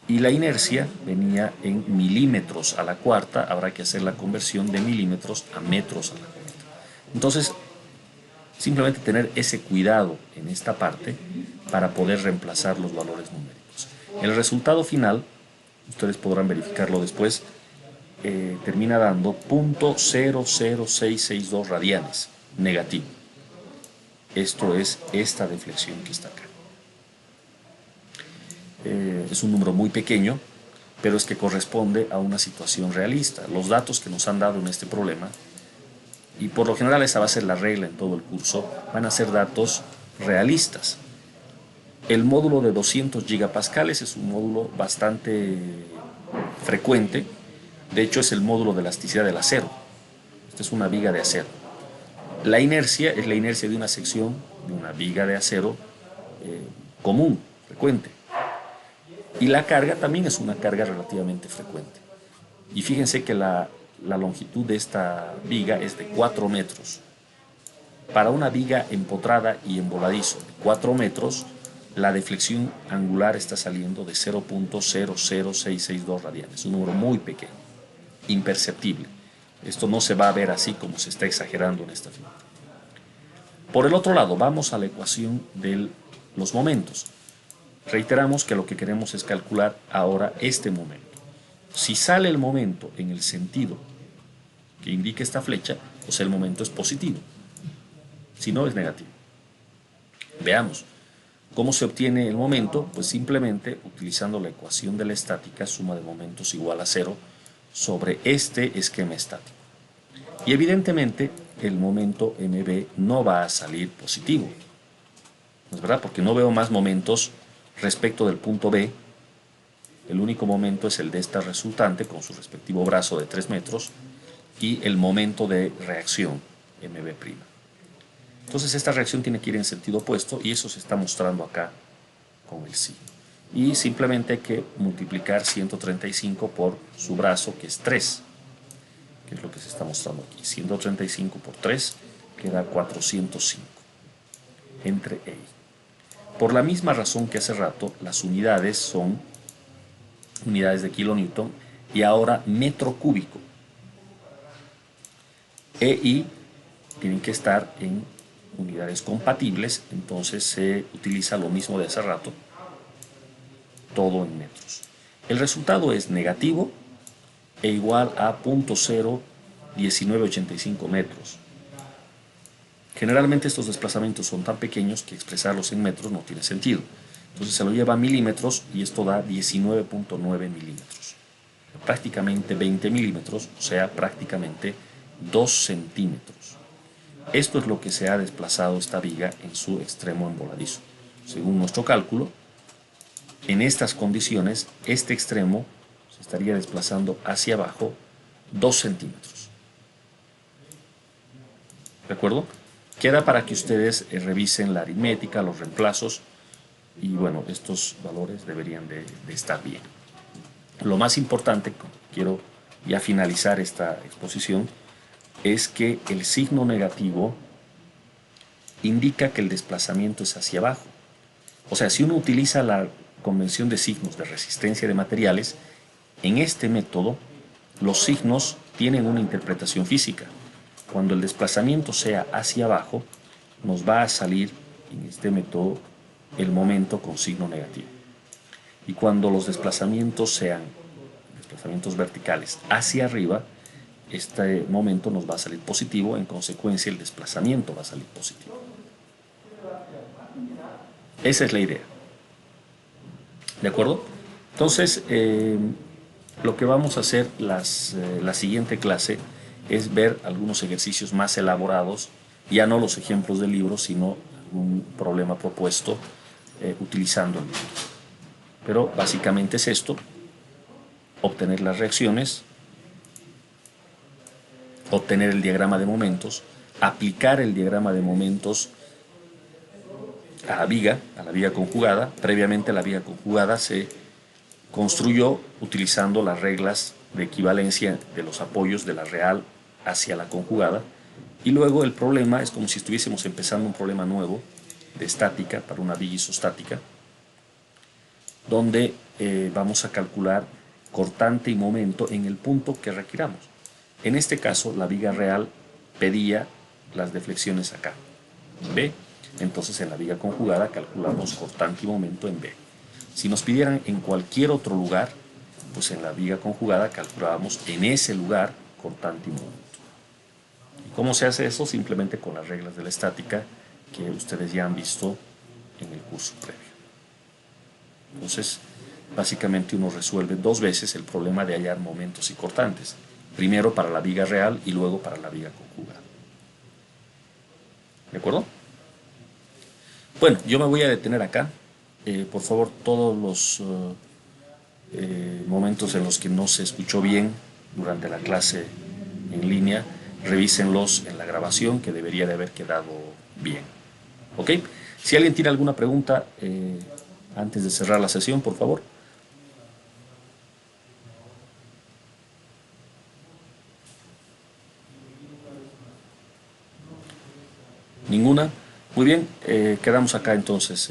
Y la inercia venía en milímetros a la cuarta. Habrá que hacer la conversión de milímetros a metros a la cuarta. Entonces, simplemente tener ese cuidado en esta parte para poder reemplazar los valores numéricos. El resultado final, ustedes podrán verificarlo después, termina dando 0.00662 radianes negativo. Esto es esta deflexión que está acá. Es un número muy pequeño, pero es que corresponde a una situación realista. Los datos que nos han dado en este problema, y por lo general esa va a ser la regla en todo el curso, van a ser datos realistas. El módulo de 200 gigapascales es un módulo bastante frecuente. De hecho, es el módulo de elasticidad del acero. Esta es una viga de acero. La inercia es la inercia de una sección de una viga de acero común, frecuente. Y la carga también es una carga relativamente frecuente. Y fíjense que la longitud de esta viga es de 4 metros. Para una viga empotrada y en voladizo de 4 metros, la deflexión angular está saliendo de 0.00662 radianes, un número muy pequeño, imperceptible. Esto no se va a ver así como se está exagerando en esta figura. Por el otro lado, vamos a la ecuación de los momentos. Reiteramos que lo que queremos es calcular ahora este momento. Si sale el momento en el sentido que indica esta flecha, pues el momento es positivo. Si no, es negativo. Veamos. ¿Cómo se obtiene el momento? Pues simplemente utilizando la ecuación de la estática, suma de momentos igual a 0, sobre este esquema estático. Y evidentemente el momento mb no va a salir positivo. ¿No es verdad? Porque no veo más momentos respecto del punto B. El único momento es el de esta resultante con su respectivo brazo de 3 metros y el momento de reacción mb'. Entonces esta reacción tiene que ir en sentido opuesto y eso se está mostrando acá con el signo. Y simplemente hay que multiplicar 135 por su brazo, que es 3, que es lo que se está mostrando aquí. 135 por 3 queda 405 entre EI. Por la misma razón que hace rato, las unidades son unidades de kilonewton y ahora metro cúbico. EI tienen que estar en unidades compatibles, entonces se utiliza lo mismo de hace rato, todo en metros. El resultado es negativo e igual a 0.1985 metros. Generalmente estos desplazamientos son tan pequeños que expresarlos en metros no tiene sentido. Entonces se lo lleva a milímetros y esto da 19.9 milímetros. Prácticamente 20 milímetros, o sea, prácticamente 2 centímetros. Esto es lo que se ha desplazado esta viga en su extremo envoladizo. Según nuestro cálculo, en estas condiciones, este extremo se estaría desplazando hacia abajo 2 centímetros. ¿De acuerdo? Queda para que ustedes revisen la aritmética, los reemplazos, y bueno, estos valores deberían de estar bien. Lo más importante, quiero ya finalizar esta exposición, es que el signo negativo indica que el desplazamiento es hacia abajo. O sea, si uno utiliza la convención de signos de resistencia de materiales, en este método los signos tienen una interpretación física. Cuando el desplazamiento sea hacia abajo, nos va a salir en este método el momento con signo negativo. Y cuando los desplazamientos sean desplazamientos verticales hacia arriba, este momento nos va a salir positivo, en consecuencia el desplazamiento va a salir positivo. Esa es la idea. ¿De acuerdo? Entonces, lo que vamos a hacer la siguiente clase es ver algunos ejercicios más elaborados, ya no los ejemplos del libro, sino un problema propuesto utilizando el libro. Pero básicamente es esto: obtener las reacciones, obtener el diagrama de momentos, aplicar el diagrama de momentos a la viga conjugada. Previamente la viga conjugada se construyó utilizando las reglas de equivalencia de los apoyos de la real hacia la conjugada, y luego el problema es como si estuviésemos empezando un problema nuevo de estática para una viga isostática, donde vamos a calcular cortante y momento en el punto que requiramos. En este caso, la viga real pedía las deflexiones acá, en B. Entonces, en la viga conjugada calculamos cortante y momento en B. Si nos pidieran en cualquier otro lugar, pues en la viga conjugada calculábamos en ese lugar cortante y momento. ¿Y cómo se hace eso? Simplemente con las reglas de la estática que ustedes ya han visto en el curso previo. Entonces, básicamente uno resuelve 2 veces el problema de hallar momentos y cortantes. Primero para la viga real y luego para la viga conjugada. ¿De acuerdo? Bueno, yo me voy a detener acá. Por favor, todos los momentos en los que no se escuchó bien durante la clase en línea, revísenlos en la grabación, que debería de haber quedado bien. ¿Ok? Si alguien tiene alguna pregunta antes de cerrar la sesión, por favor. ¿Ninguna? Muy bien, quedamos acá entonces,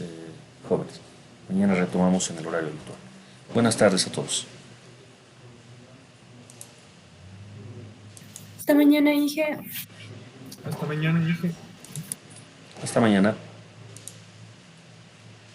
jóvenes. Mañana retomamos en el horario habitual. Buenas tardes a todos. Hasta mañana, Inge. Hasta mañana, Inge. Hasta mañana.